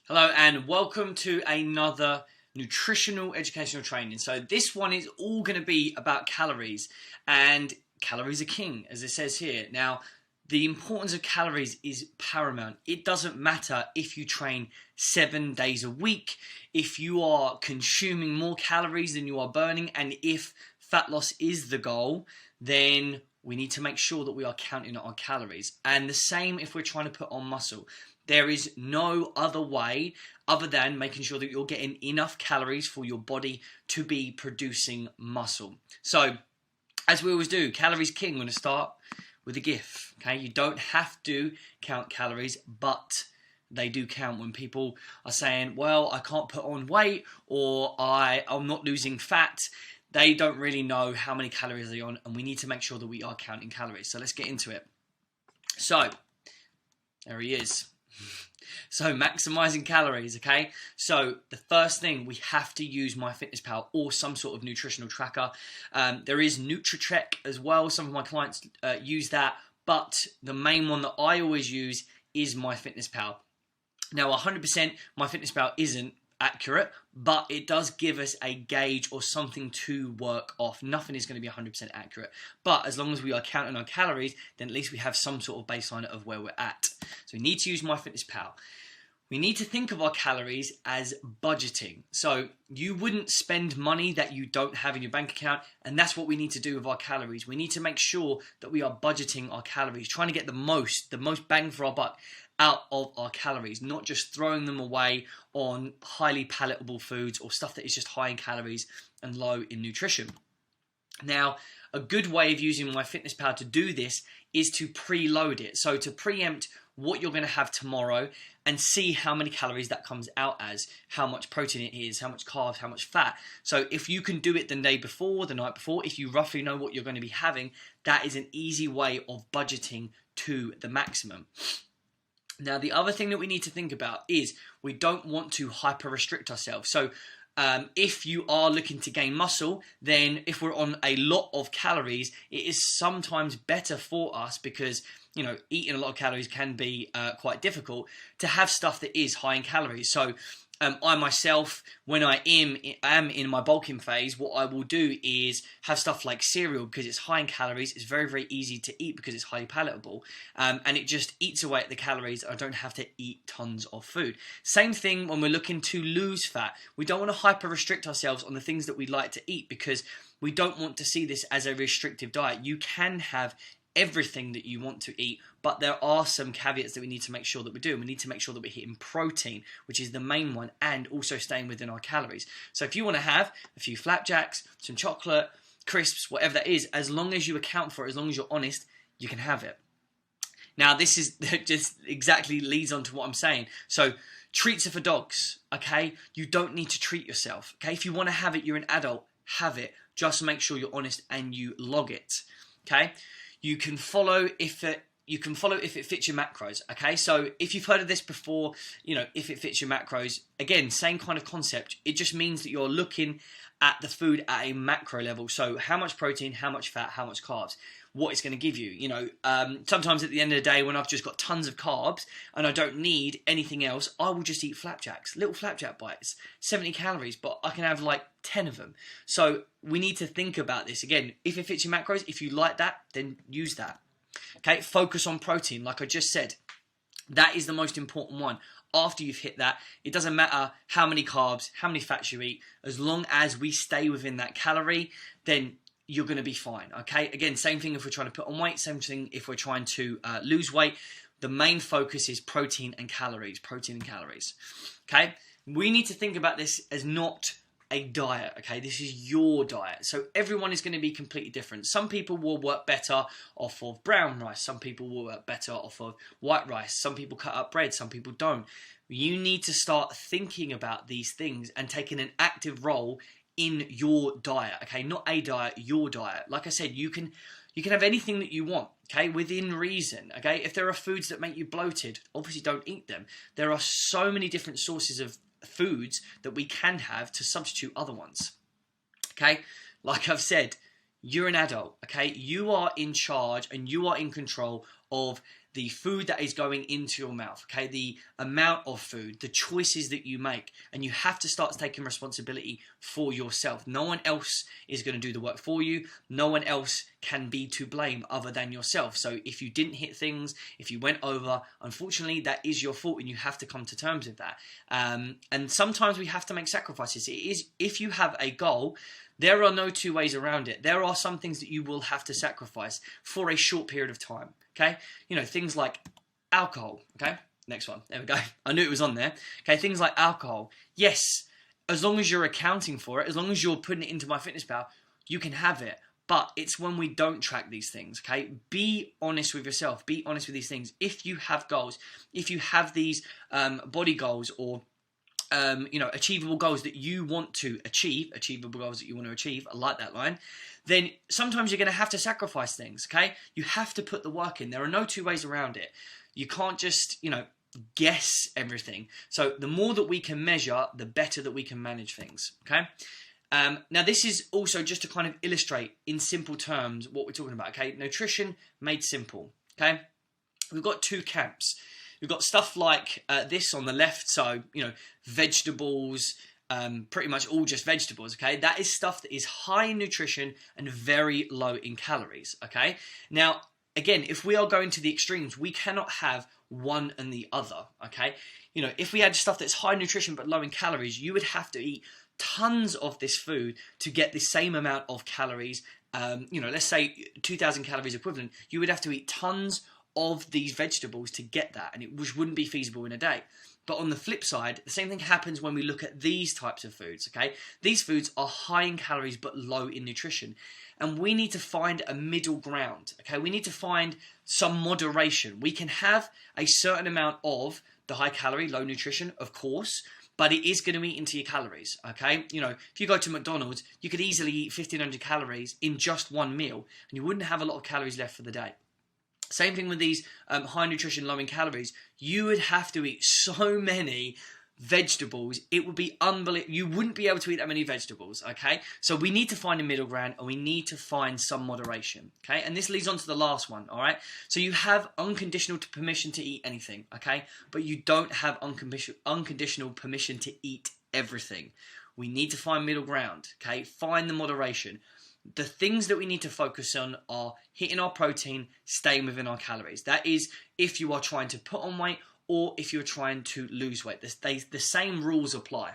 Hello and welcome to another nutritional educational training. So this one is all going to be about calories, and calories are king, as it says here. Now, the importance of calories is paramount. It doesn't matter if you train 7 days a week, if you are consuming more calories than you are burning, and if fat loss is the goal, then we need to make sure that we are counting our calories. And the same if we're trying to put on muscle. There is no other way other than making sure that you're getting enough calories for your body to be producing muscle. So, as we always do, calories king. We're going to start with a GIF. Okay, you don't have to count calories, but they do count. When people are saying, well, I can't put on weight, or I'm not losing fat, they don't really know how many calories they're on, and we need to make sure that we are counting calories. So let's get into it. So, there he is. So maximizing calories, okay? So the first thing, we have to use MyFitnessPal or some sort of nutritional tracker. There is Nutricheck as well. Some of my clients use that, but the main one that I always use is MyFitnessPal. Now 100% MyFitnessPal isn't accurate, but it does give us a gauge or something to work off. Nothing is going to be 100% accurate, but as long as we are counting our calories, then at least we have some sort of baseline of where we're at. So we need to use MyFitnessPal. We need to think of our calories as budgeting. So you wouldn't spend money that you don't have in your bank account, and that's what we need to do with our calories. We need to make sure that we are budgeting our calories, trying to get the most bang for our buck out of our calories, not just throwing them away on highly palatable foods or stuff that is just high in calories and low in nutrition. Now, a good way of using MyFitnessPal to do this is to preload it. So to preempt what you're going to have tomorrow and see how many calories that comes out as, how much protein it is, how much carbs, how much fat. So if you can do it the day before, the night before, if you roughly know what you're going to be having, that is an easy way of budgeting to the maximum. Now, the other thing that we need to think about is we don't want to hyper restrict ourselves. So if you are looking to gain muscle, then if we're on a lot of calories, it is sometimes better for us, because eating a lot of calories can be quite difficult, to have stuff that is high in calories. So I myself, when I am in my bulking phase, what I will do is have stuff like cereal, because it's high in calories. It's very, very easy to eat because it's highly palatable, and it just eats away at the calories. I don't have to eat tons of food. Same thing when we're looking to lose fat. We don't want to hyper restrict ourselves on the things that we like to eat, because we don't want to see this as a restrictive diet. You can have everything that you want to eat, but there are some caveats that we need to make sure that we do. We need to make sure that we're hitting protein, which is the main one, and also staying within our calories. So if you want to have a few flapjacks, some chocolate, crisps, whatever that is, as long as you account for it, as long as you're honest, you can have it. Now, this is just exactly leads on to what I'm saying. So treats are for dogs, okay? You don't need to treat yourself, okay? If you want to have it, you're an adult, have it. Just make sure you're honest and you log it, okay? You can follow if it fits your macros, okay? So if you've heard of this before, if it fits your macros, again, same kind of concept. It just means that you're looking at the food at a macro level. So how much protein, how much fat, how much carbs, what it's going to give you. Sometimes at the end of the day, when I've just got tons of carbs and I don't need anything else, I will just eat flapjacks, little flapjack bites, 70 calories, but I can have like 10 of them. So we need to think about this. Again, if it fits your macros, if you like that, then use that. Okay, focus on protein, like I just said. That is the most important one. After you've hit that, it doesn't matter how many carbs, how many fats you eat, as long as we stay within that calorie, then you're going to be fine, okay? Again, same thing if we're trying to put on weight, same thing if we're trying to lose weight. The main focus is protein and calories, okay? We need to think about this as not a diet, okay? This is your diet. So everyone is going to be completely different. Some people will work better off of brown rice. Some people will work better off of white rice. Some people cut up bread. Some people don't. You need to start thinking about these things and taking an active role in your diet, okay? Not a diet, your diet. Like I said, you can have anything that you want, okay? Within reason, okay? If there are foods that make you bloated, obviously don't eat them. There are so many different sources of foods that we can have to substitute other ones, okay? Like I've said, you're an adult, okay? You are in charge and you are in control of the food that is going into your mouth, okay? The amount of food, the choices that you make, and you have to start taking responsibility for yourself. No one else is going to do the work for you. No one else can be to blame other than yourself. So if you didn't hit things, if you went over, unfortunately, that is your fault, and you have to come to terms with that. And sometimes we have to make sacrifices. It is, if you have a goal, there are no two ways around it. There are some things that you will have to sacrifice for a short period of time, okay? You know, things like alcohol, okay? Next one, there we go. I knew it was on there. Okay, things like alcohol. Yes, as long as you're accounting for it, as long as you're putting it into MyFitnessPal, you can have it. But it's when we don't track these things, okay? Be honest with yourself. Be honest with these things. If you have goals, if you have these body goals or achievable goals that you want to achieve, achievable goals that you want to achieve, I like that line, then sometimes you're going to have to sacrifice things, okay? You have to put the work in. There are no two ways around it. You can't just, guess everything. So the more that we can measure, the better that we can manage things, okay? Now this is also just to kind of illustrate in simple terms what we're talking about, okay? Nutrition made simple, okay? We've got two camps. We've got stuff like this on the left, so, vegetables, pretty much all just vegetables, okay? That is stuff that is high in nutrition and very low in calories, okay? Now, again, if we are going to the extremes, we cannot have one and the other, okay? If we had stuff that's high in nutrition but low in calories, you would have to eat tons of this food to get the same amount of calories. Let's say 2,000 calories equivalent, you would have to eat tons of these vegetables to get that, and which wouldn't be feasible in a day. But on the flip side, the same thing happens when we look at these types of foods, okay? These foods are high in calories but low in nutrition. And we need to find a middle ground, okay? We need to find some moderation. We can have a certain amount of the high calorie, low nutrition, of course, but it is going to eat into your calories, okay? If you go to McDonald's, you could easily eat 1,500 calories in just one meal, and you wouldn't have a lot of calories left for the day. Same thing with these high nutrition, low in calories. You would have to eat so many vegetables, it would be unbelievable. You wouldn't be able to eat that many vegetables, okay? So we need to find a middle ground, and we need to find some moderation, okay? And this leads on to the last one, all right? So you have unconditional permission to eat anything, okay? But you don't have unconditional permission to eat everything. We need to find middle ground, okay? Find the moderation. The things that we need to focus on are hitting our protein, staying within our calories. That is if you are trying to put on weight or if you're trying to lose weight. The same rules apply.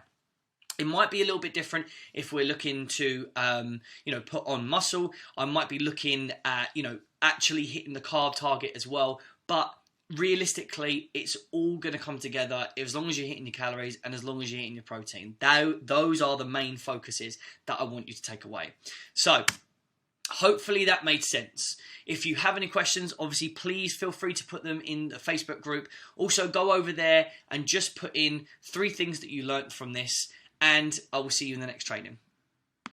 It might be a little bit different if we're looking to, put on muscle. I might be looking at, actually hitting the carb target as well. But realistically, it's all going to come together as long as you're hitting your calories and as long as you're hitting your protein. Those are the main focuses that I want you to take away. So, hopefully that made sense. If you have any questions, obviously, please feel free to put them in the Facebook group. Also, go over there and just put in 3 things that you learned from this, and I will see you in the next training.